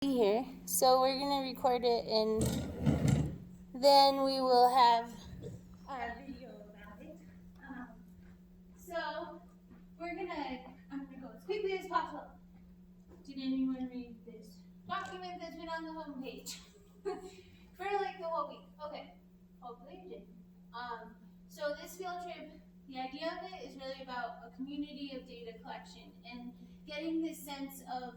Here, so we're gonna record it and then we will have a video about it. So I'm gonna go as quickly as possible. Did anyone read this document that's been on the homepage for like the whole week? Okay, hopefully you did. So this field trip, the idea of it is really about a community of data collection and getting this sense of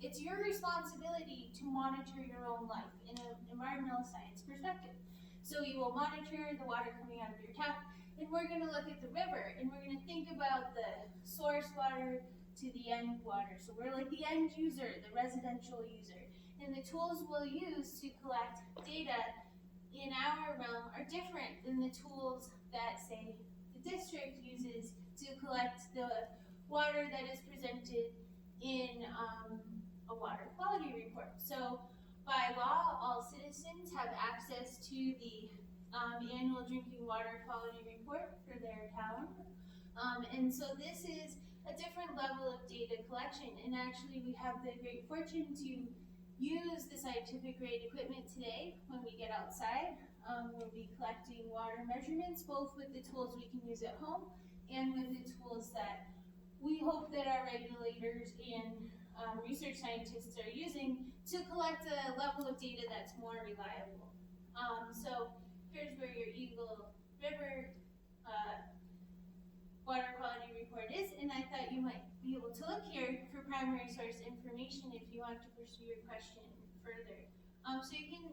it's your responsibility to monitor your own life in an environmental science perspective. So you will monitor the water coming out of your tap, and we're going to look at the river, and we're going to think about the source water to the end water. So we're like the end user, the residential user. And the tools we'll use to collect data in our realm are different than the tools that, say, the district uses to collect the water that is presented in a water quality report. So by law, all citizens have access to the annual drinking water quality report for their town. And so this is a different level of data collection. And actually we have the great fortune to use the scientific grade equipment today when we get outside. We'll be collecting water measurements, both with the tools we can use at home and with the tools that we hope that our regulators and research scientists are using to collect a level of data that's more reliable. So here's where your Eagle River water quality report is, and I thought you might be able to look here for primary source information if you want to pursue your question further. So you can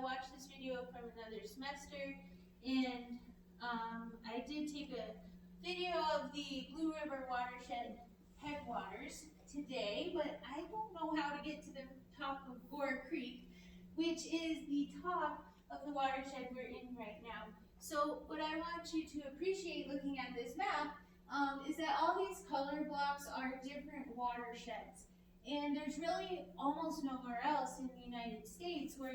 watch this video from another semester, and I did take a video of the Blue River Watershed headwaters today, but I don't know how to get to the top of Gore Creek, which is the top of the watershed we're in right now. So what I want you to appreciate looking at this map is that all these color blocks are different watersheds. And there's really almost nowhere else in the United States where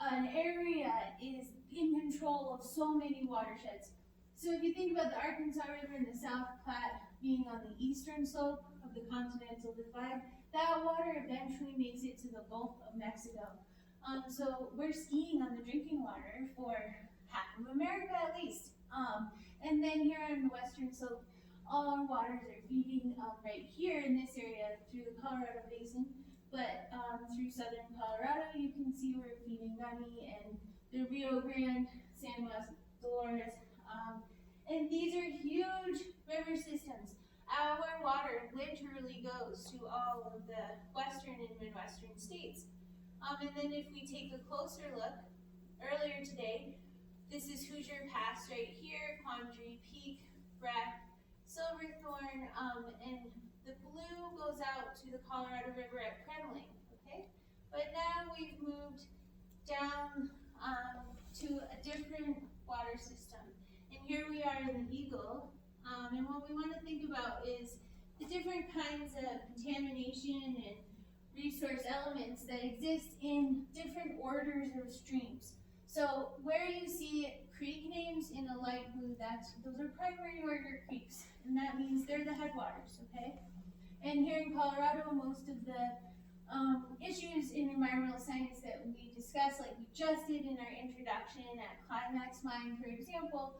an area is in control of so many watersheds. So if you think about the Arkansas River and the South Platte being on the eastern slope of the continental divide, that water eventually makes it to the Gulf of Mexico. So we're skiing on the drinking water for half of America at least. And then here on the western slope, all our waters are feeding right here in this area through the Colorado Basin. But through southern Colorado, you can see we're feeding Gunny and the Rio Grande, San Luis Dolores. And these are huge river systems. Our water literally goes to all of the western and midwestern states. And then if we take a closer look, earlier today, this is Hoosier Pass right here, Quandary Peak, Breck, Silverthorne, and the blue goes out to the Colorado River at Kremling, okay? But now we've moved down to a different water system. And here we are in the Eagle, and what we want to think about is the different kinds of contamination and resource elements that exist in different orders of streams. So where you see creek names in a light blue, those are primary order creeks, and that means they're the headwaters, okay? And here in Colorado, most of the issues in environmental science that we discuss, like we just did in our introduction at Climax Mine, for example,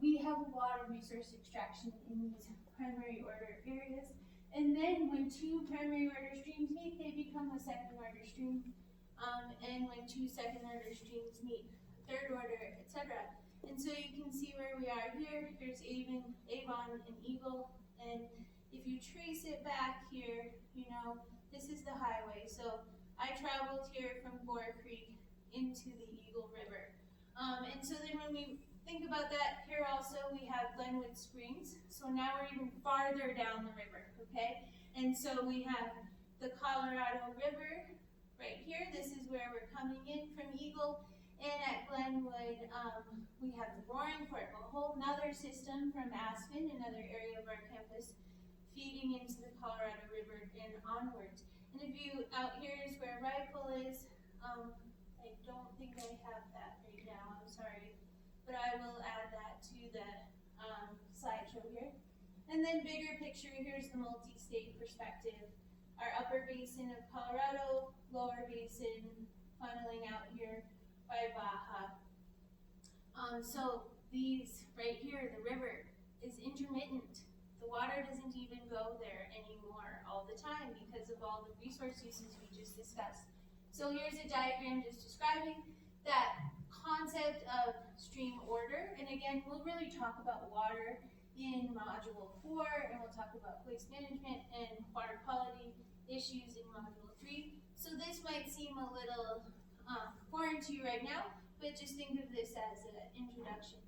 we have a lot of resource extraction in these primary order areas. And then when two primary order streams meet, they become a second order stream. And when two second order streams meet, third order, etc. And so you can see where we are here. There's Avon and Eagle. And if you trace it back here, you know, this is the highway. So I traveled here from Gore Creek into the Eagle River. And so then when we think about that, here also we have Glenwood Springs. So now we're even farther down the river, okay? And so we have the Colorado River right here. This is where we're coming in from Eagle. And at Glenwood, we have the Roaring Fork, a whole nother system from Aspen, another area of our campus, feeding into the Colorado River and onwards. And if you, out here is where Rifle is. I don't think I have that right now, I'm sorry. But I will add that to the slideshow here. And then bigger picture, here's the multi-state perspective. our upper basin of Colorado, lower basin funneling out here by Baja. So these right here, the river is intermittent. The water doesn't even go there anymore all the time because of all the resource uses we just discussed. So here's a diagram just describing that concept of stream order. And again, we'll really talk about water in Module 4, and we'll talk about waste management and water quality issues in Module 3. So this might seem a little foreign to you right now, but just think of this as an introduction.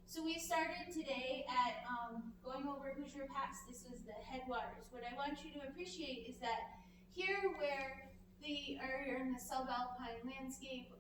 So we started today at going over Hoosier Pass. This was the headwaters. What I want you to appreciate is that here where the area in the subalpine landscape,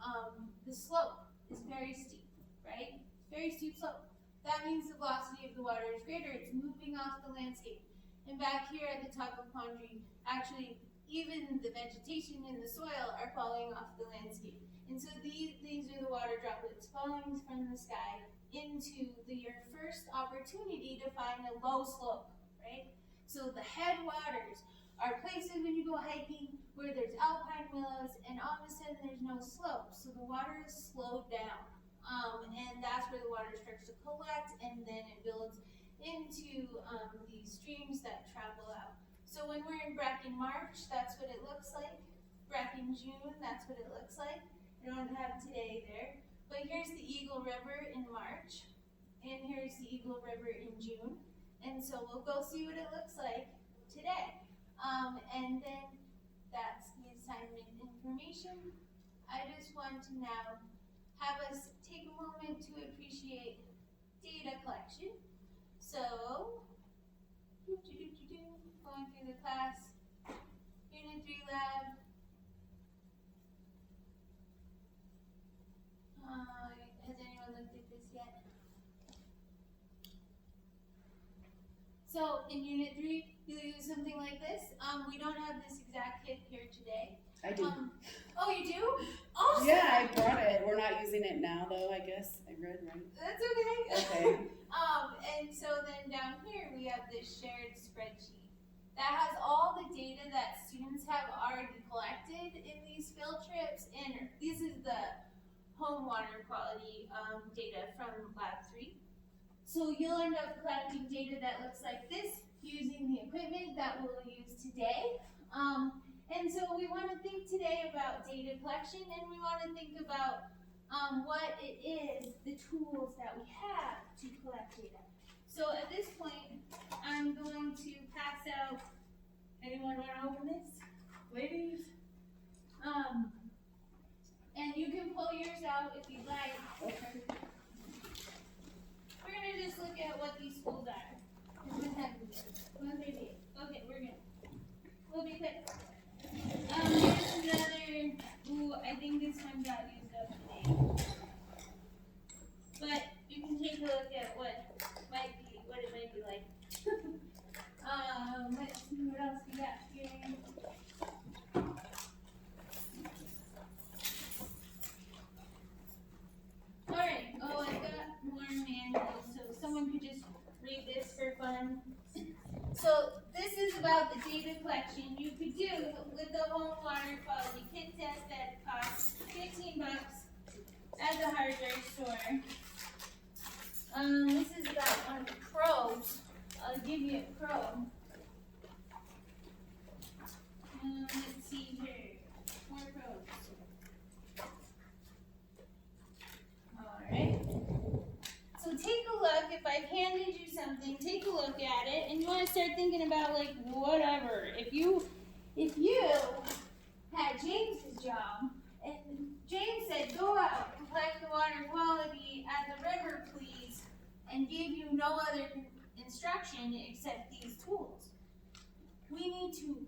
the slope is very steep, right? Very steep slope. That means the velocity of the water is greater. It's moving off the landscape. And back here at the top of Pondry, actually, even the vegetation in the soil are falling off the landscape. And so these are the water droplets falling from the sky into your first opportunity to find a low slope, right? So the headwaters are places when you go hiking where there's alpine willows and all of a sudden there's no slope. So the water is slowed down. And that's where the water starts to collect and then it builds into these streams that travel out. So when we're in Bracken March, that's what it looks like. Bracken June, that's what it looks like. I don't have today there. But here's the Eagle River in March, and here's the Eagle River in June. And so we'll go see what it looks like today. And then that's the assignment information. I just want to now have us take a moment to appreciate data collection. So, going through the class, Unit 3 lab. Has anyone looked at this yet? So in Unit 3, you'll use something like this. We don't have this exact kit here today. I do. Oh, you do? Awesome. Yeah, I brought it. We're not using it now, though, I guess. I read, right? That's okay. Okay. And so then down here, we have this shared spreadsheet that has all the data that students have already collected in these field trips. And this is the home water quality data from Lab 3. So you'll end up collecting data that looks like this using the equipment that we'll use today. And so we want to think today about data collection, and we want to think about what it is, the tools that we have to collect data. So at this point, I'm going to pass out, anyone want to open this? Ladies? And you can pull yours out if you'd like. Okay. We're going to just look at what these schools are. Okay, we're good. We'll be quick. Here's another, I think this one got used up today. But you can take a look at what it might be like. Let's see what else we got here. Alright, I've got more manuals, so someone could just read this for fun. So this is about the data collection you could do with the home water quality kit test that costs $15 at the hardware store. This is about one of the pros. I'll give you a pro. Let's see here. More pros. Alright. So take a look. If I've handed you something, take a look at it, and you want to start thinking about like whatever. If you had James's job, and James said, go out and collect the water quality at the river, please, and gave you no other instruction except these tools. We need to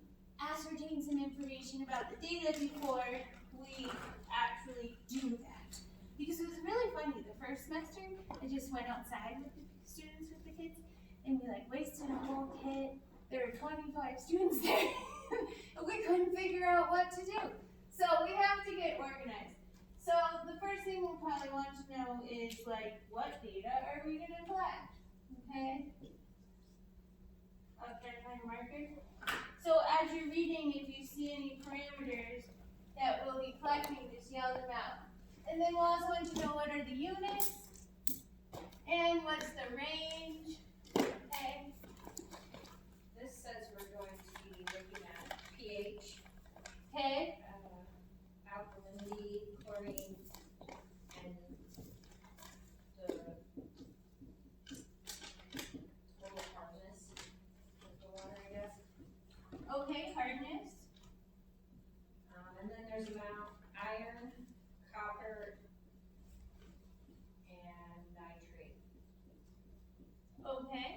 ascertain some information about the data before we actually do that. Because it was really funny, the first semester, I just went outside with the students, with the kids, and we like wasted a whole kit. There were 25 students there, and we couldn't figure out what to do. So we have to get organized. So the first thing we'll probably want to know is like, what data are we going to collect? Okay? I'll try to find a marker. So as you're reading, if you see any parameters that we'll be collecting, just yell them out. And then we'll also want to know what are the units and what's the range. Okay. This says we're going to be looking at pH, Okay. alkalinity, chlorine, and the total hardness of the water, I guess. Okay, hardness. And then there's amount iron, copper, and nitrate. Okay.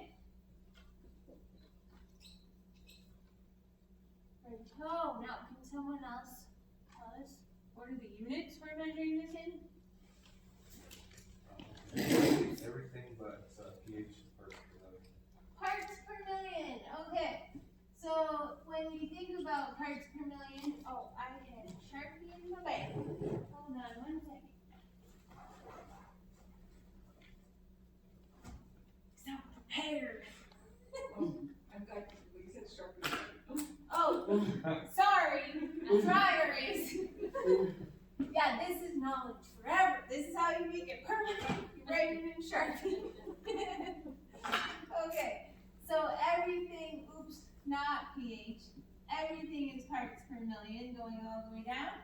Right. Oh, now can someone else tell us what are the units we're measuring this in? Everything but pH per million. Parts per million. Okay. So when we think about parts per million, oh, I had a Sharpie in my bag. Hold on one second. So prepared. I've got, we said Sharpie. Oh, sorry. Dry erase. Yeah, this is knowledge forever. This is how you make it permanent. You write it in Sharpie. Okay. So everything, oops, not pH. Everything is parts per million going all the way down.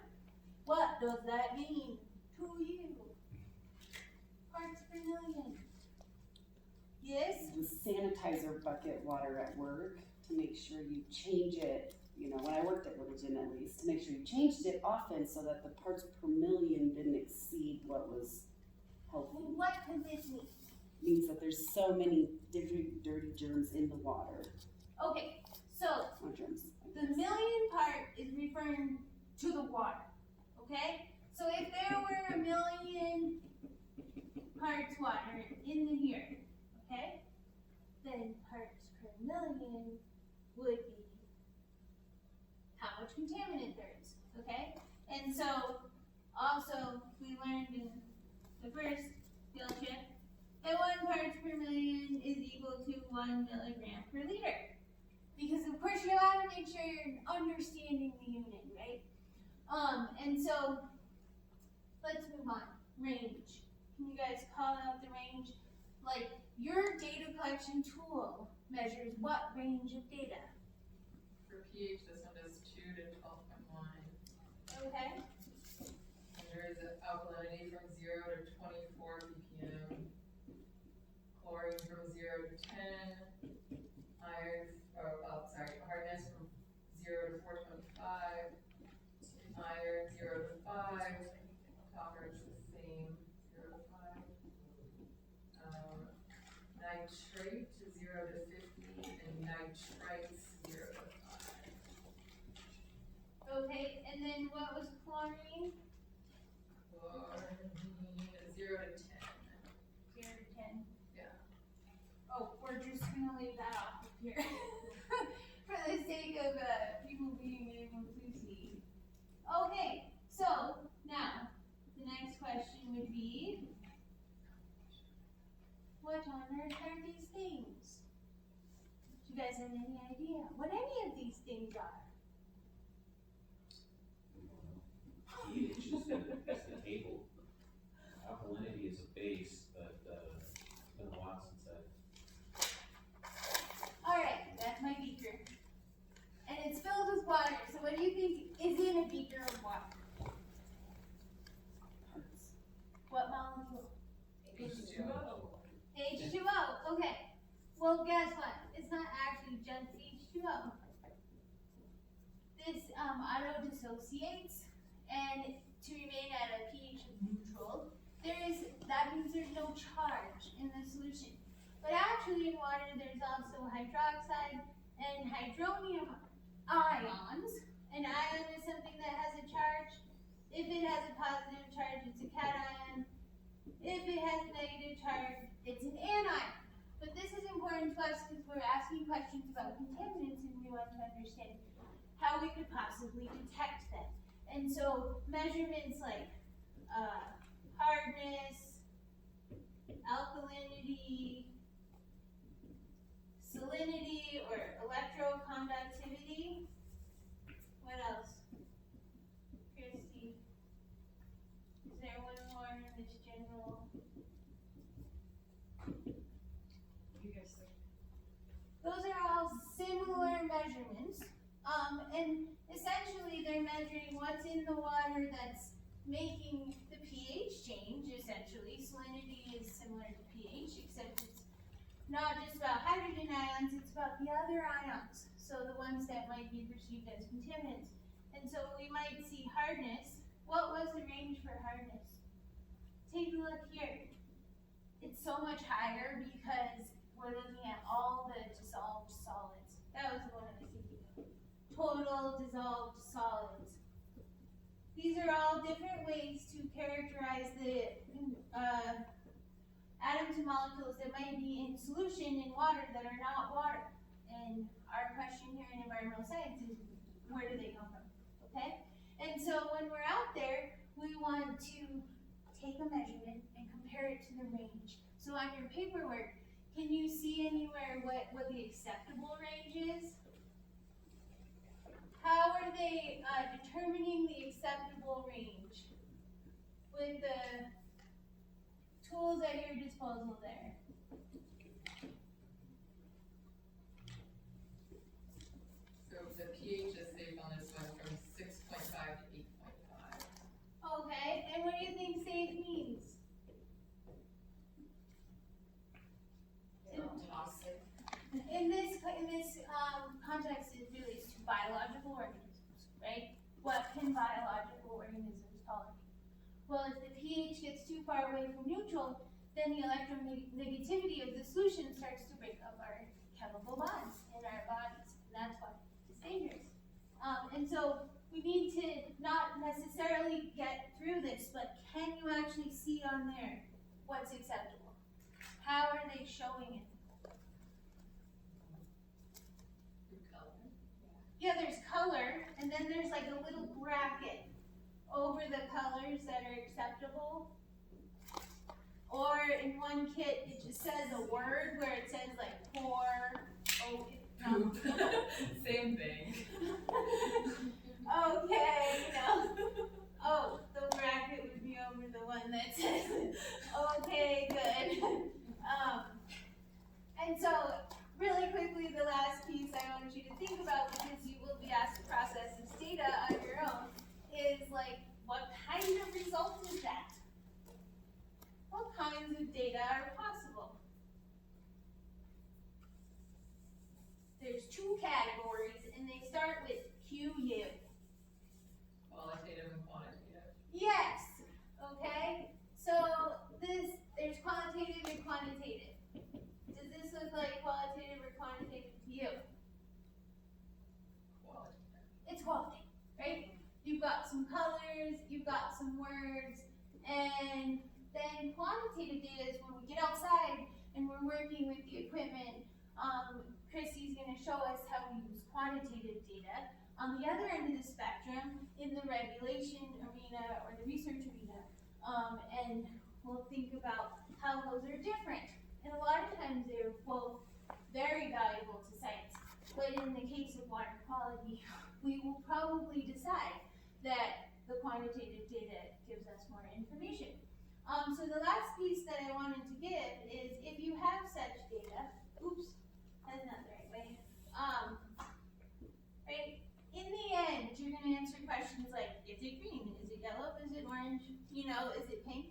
What does that mean to you? Parts per million. Yes? The sanitizer bucket water at work, to make sure you change it, you know, when I worked at Religion at least, to make sure you changed it often so that the parts per million didn't exceed what was healthy. Well, what does this mean? Means that there's so many different dirty germs in the water. Okay, so Not germs. the million part is referring to the water, okay? So if there were 1 million parts water in here, okay? Then parts per million would be how much contaminant there is, okay? And so also we learned in the first field trip that 1 parts per million is equal to 1 milligram per liter. Because of course you have to make sure you're understanding the unit, right? And so let's move on. Range. Can you guys call out the range? Like your data collection tool measures what range of data? For pH, this one does 2 to 12.1. Okay. And there is an alkalinity from 0 to 24 ppm. Chlorine from 0 to 10. Iron, hardness from 0 to 425. Iron 0 to 5. Copper is the same, 0 to 5. Nitrate 0 to 50, and nitrites 0 to 5. Okay, and then what was chlorine? Chlorine 0 to 10. 0 to 10. Yeah. Oh, we're just gonna leave that off of here. For the sake of people being able to see. Okay, so now the next question would be, what on earth are these things? Do you guys have any idea what any of these things are? pH is the table. Alkalinity is a base, but it's been a while since Alright, that's my beaker. And it's filled with water, so what do you think is in a beaker of water? Parts. What molecule? H2O. H2O, okay. Well, guess what? It's not actually just H2O. This auto-dissociates, and to remain at a pH of neutral, that means there's no charge in the solution. But actually in water, there's also hydroxide and hydronium ions. An ion is something that has a charge. If it has a positive charge, it's a cation. If it has a negative charge, it's an anion. But this is important to us because we're asking questions about contaminants and we want to understand how we could possibly detect them. And so measurements like hardness, alkalinity, salinity, or electroconductivity water measurements, and essentially they're measuring what's in the water that's making the pH change, essentially. Salinity is similar to pH, except it's not just about hydrogen ions, it's about the other ions, so the ones that might be perceived as contaminants. And so we might see hardness. What was the range for hardness? Take a look here. It's so much higher because we're looking at all the dissolved solids. That was the one I was thinking of. Total dissolved solids. These are all different ways to characterize the atoms and molecules that might be in solution in water that are not water. And our question here in environmental science is, where do they come from? Okay? And so when we're out there, we want to take a measurement and compare it to the range. So on your paperwork, can you see anywhere what the acceptable range is? How are they determining the acceptable range with the tools at your disposal there? So the pH is safe on this one from 6.5 to 8.5. Okay, and what do you think safe means? Toxic. In this context, it relates to biological organisms, right? What can biological organisms tolerate? Well, if the pH gets too far away from neutral, then the electronegativity of the solution starts to break up our chemical bonds in our bodies, and that's why it's dangerous. And so we need to not necessarily get through this, but can you actually see on there what's acceptable? How are they showing it? Yeah, there's color, and then there's like a little bracket over the colors that are acceptable. Or in one kit, it just says a word where it says like pour, no. Same thing. Okay, oh, the bracket would be over the one that says, okay, good. And so, really quickly, the last piece I want you to think about, because you will be asked to process this data on your own, is like, what kind of result is that? What kinds of data are possible? There's two categories, and they start with QU. Qualitative and quantitative. Yes, okay? So there's qualitative and quantitative. Does this look like qualitative or quantitative to you? Qualitative. It's qualitative, right? You've got some colors, you've got some words, and then quantitative data is when we get outside and we're working with the equipment. Chrissy's gonna show us how we use quantitative data. On the other end of the spectrum, in the regulation arena or the research arena, and we'll think about how those are different. And a lot of times they're both very valuable to science. But in the case of water quality, we will probably decide that the quantitative data gives us more information. So the last piece that I wanted to give is if you have such data, oops, that's not the right way. Right? In the end, you're gonna answer questions like, is it green? Is it yellow? Is it orange? Is it pink?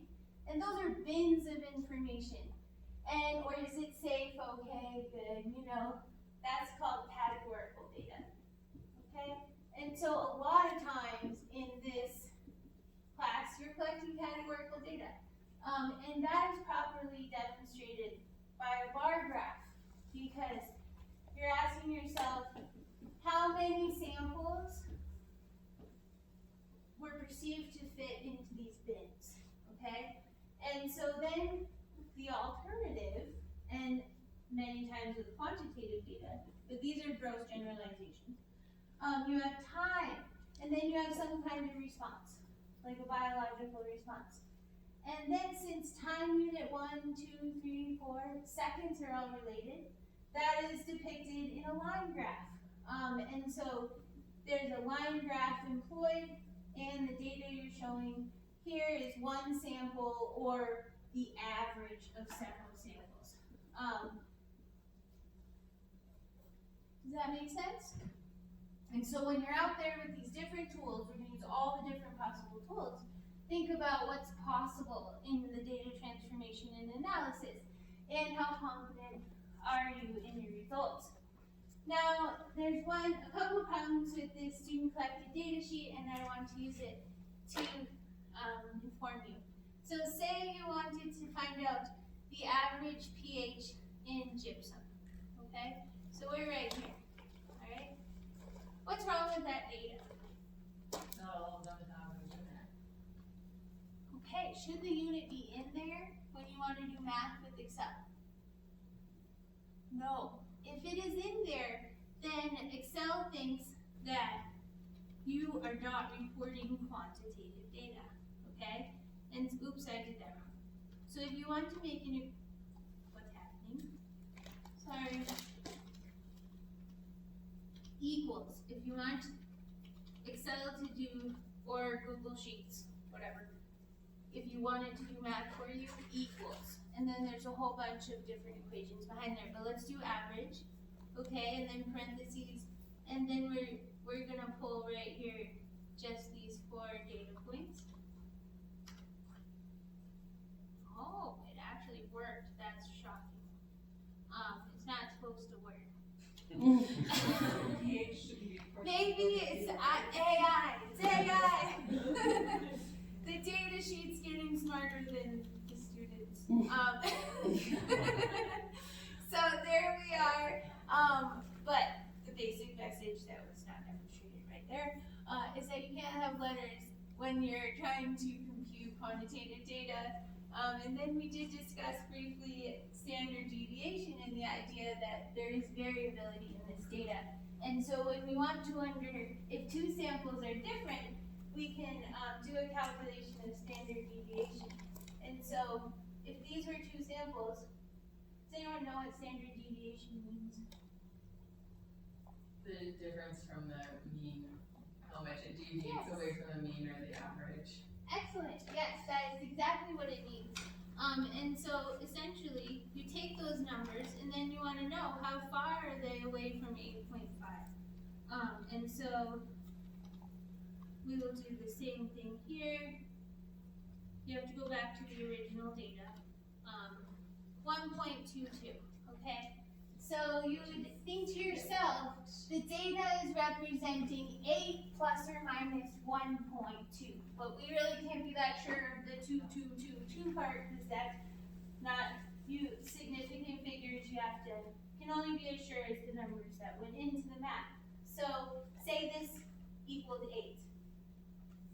And those are bins of information. And, or is it safe? Okay, good, that's called categorical data. Okay? And so a lot of times in this class, you're collecting categorical data. And that is properly demonstrated by a bar graph, because you're asking yourself, how many samples were perceived to fit into these bins, okay? And so then the alternative, and many times with quantitative data, but these are gross generalizations, you have time, and then you have some kind of response, like a biological response. And then since time unit 1, 2, 3, 4 seconds are all related, that is depicted in a line graph. And so there's a line graph employed, and the data you're showing here is one sample or the average of several samples. Does that make sense? And so when you're out there with these different tools, we're gonna use all the different possible tools. Think about what's possible in the data transformation and analysis, and how confident are you in your results. Now, there's a couple problems with this student collected data sheet, and I want to use it to inform you. So say you wanted to find out the average pH in gypsum, okay? So we're right here, all right? What's wrong with that data? Not all of them have it in there. Okay, should the unit be in there when you want to do math with Excel? No. If it is in there, then Excel thinks that you are not reporting quantitative data, okay? And oops, I did that wrong. So if you want to make what's happening? Sorry. Equals. If you want Excel to do, or Google Sheets, whatever. If you want it to do math for you, equals. And then there's a whole bunch of different equations behind there, but let's do average, okay, and then parentheses, and then we're gonna pull right here just these 4 data points. Oh, it actually worked. That's shocking. It's not supposed to work. pH should be. Maybe it's AI. It's AI. The data sheet's getting smarter than the students. So there we are. But the basic message that was not demonstrated right there is that you can't have letters when you're trying to compute quantitative data. And then we did discuss briefly standard deviation and the idea that there is variability in this data. And so when we want to if 2 samples are different, we can do a calculation of standard deviation. And so if these were 2 samples, does anyone know what standard deviation means? The difference from the mean, how much it deviates Yes. away from the mean or the average. Excellent. Yes, that is exactly what it means. And so essentially, you take those numbers and then you want to know how far are they away from 8.5. And so we will do the same thing here. You have to go back to the original data. 1.22, okay? So you would think to yourself, the data is representing 8 plus or minus 1.2. But we really can't be that sure of the 2 part, because that's not significant figures. You can only be as sure as the numbers that went into the math. So say this equaled 8.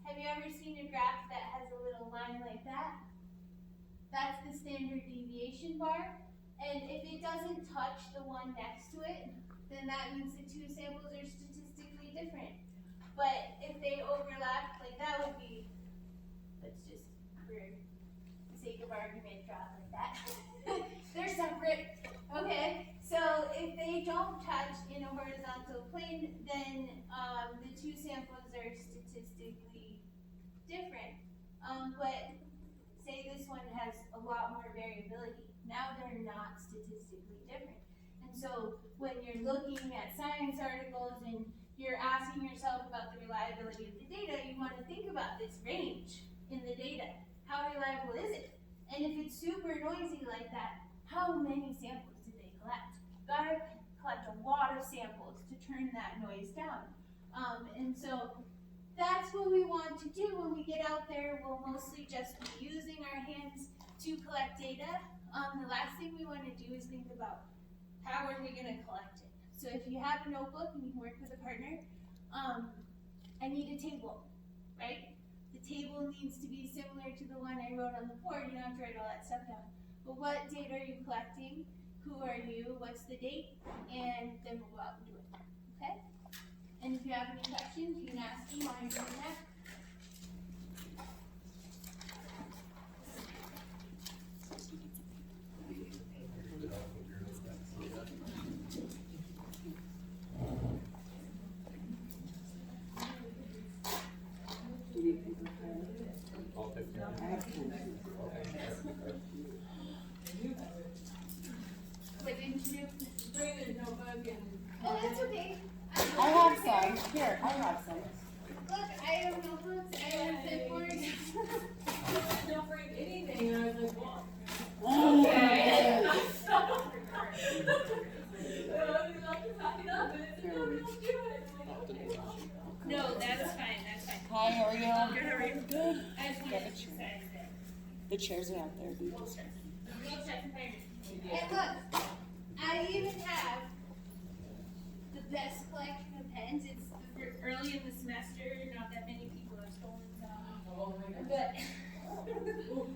Have you ever seen a graph that has a little line like that? That's the standard deviation bar. And if it doesn't touch the one next to it, then that means the 2 samples are statistically different. But if they overlap, like that would be, let's just, for the sake of argument, draw it like that. They're separate, okay? So if they don't touch in a horizontal plane, then the 2 samples are statistically different. But say this one has a lot more variability. Now they're not statistically different. And so when you're looking at science articles and you're asking yourself about the reliability of the data, you want to think about this range in the data. How reliable is it? And if it's super noisy like that, how many samples did they collect? Gotta collect a lot of samples to turn that noise down. And so that's what we want to do when we get out there. We'll mostly just be using our hands to collect data. The last thing we want to do is think about how are we going to collect it. So if you have a notebook and you work with a partner, I need a table, right? The table needs to be similar to the one I wrote on the board. You don't have to write all that stuff down. But what data are you collecting? Who are you? What's the date? And then we'll go out and do it, okay? And if you have any questions, you can ask me while you're doing that. Do you need paper pen? I have pen. What didn't you do? Bring a notebook and Oh, that's okay. I have some, here, I have some. Look, I have notebooks, I have clipboards. Don't bring anything, and I was like, well. Okay. No, that's fine, that's fine. Hi, how are you? Good, how are you? Good. I just wanted to emphasize that. The chairs are out there. We just- And look, I even have the best collection of pens. It's early in the semester, not that many people have stolen some. Oh my god. But, Oh,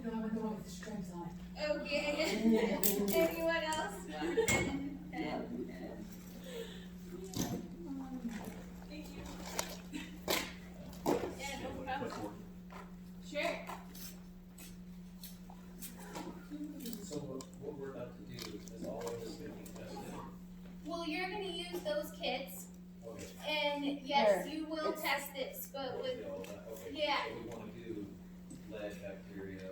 no, I'm the one with the stripes on it. okay. Anyone else want a pen? Yeah. Thank you. Yeah, no problem. Sure. So what we're about to do is all of this gonna be tested. Well, you're gonna use those kits, Okay. and yes, Here, you will it's- test this, but with, Okay, all that, okay. yeah. So we wanna do lead, bacteria,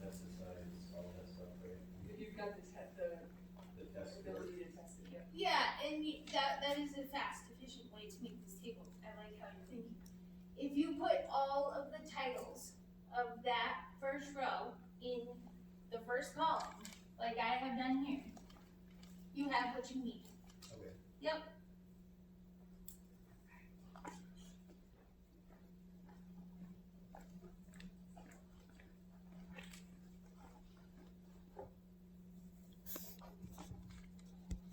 pesticides, all that stuff, right? You've got the The test. ability to test it, yep. yeah, and that is a fast, efficient way to make this table. I like how you're thinking. If you put all of the titles of that first row in the first column, like I have done here, you have what you need.